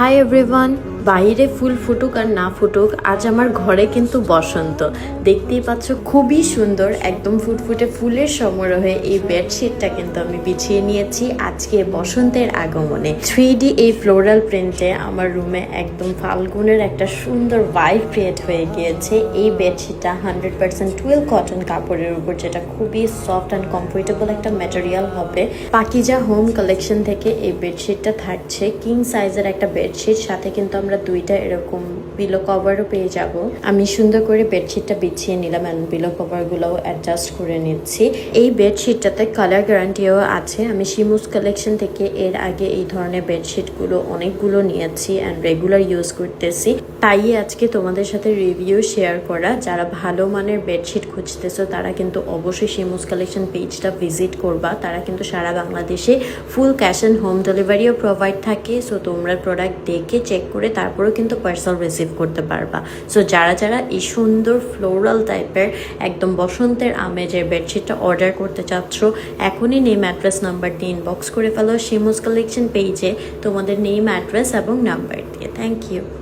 Hi everyone, বাইরে ফুল ফুটুক আর না ফুটুক, আজ আমার ঘরে কিন্তু বসন্ত। দেখতেই পাচ্ছ খুবই সুন্দর, একদম ফুটফুটে ফুলের সমারোহে এই বেডশিটটা কিন্তু আমি বিছিয়ে নিয়েছি আজকে বসন্তের আগমনে। 3D এই ফ্লোরাল প্রিন্টে আমার রুমে একদম ফাল্গুনের একটা সুন্দর ভাইব ক্রিয়েট হয়ে গিয়েছে। এই বেডশিটটা 100% টুয়েল কটন কাপড়ের উপর, যেটা খুবই সফট অ্যান্ড কমফোর্টেবল একটা ম্যাটেরিয়াল হবে। পাকিজা হোম কালেকশন থেকে এই বেডশিটটা থাকছে কিং সাইজের একটা বেডশিট, সাথে কিন্তু আমরা দুইটা এরকম পিলো কভারও পেয়ে যাব। আমি সুন্দর করে বেডশিটটা বিছিয়ে নিলাম এবং পিলো কভারগুলোও অ্যাডজাস্ট করে নিচ্ছি। এই বেডশিটটাতে কালার গ্যারান্টিও আছে। আমি শিমুস কালেকশন থেকে এর আগে এই ধরনের বেডশিটগুলো অনেকগুলো নিয়েছি অ্যান্ড রেগুলার ইউজ করতেছি, তাই আজকে তোমাদের সাথে রিভিউ শেয়ার করা। যারা ভালো মানের বেডশিট খুঁজতেছো তারা কিন্তু অবশ্যই শিমুস কালেকশন পেজটা ভিজিট করবা। তারা কিন্তু সারা বাংলাদেশে ফুল ক্যাশ অ্যান্ড হোম ডেলিভারিও প্রোভাইড থাকে। সো তোমরা প্রোডাক্ট দেখে চেক করে তারপরেও কিন্তু পার্সেল রিসিভ করতে পারবা। সো যারা যারা এই সুন্দর ফ্লোরাল টাইপের একদম বসন্তের আমেজের বেডশিটটা অর্ডার করতে চাচ্ছ, এখনই নেম অ্যাড্রেস নাম্বার দিয়ে ইনবক্স করে ফেলো শিমুস কালেকশন পেজে তোমাদের নেম অ্যাড্রেস এবং নাম্বার দিয়ে। Thank you.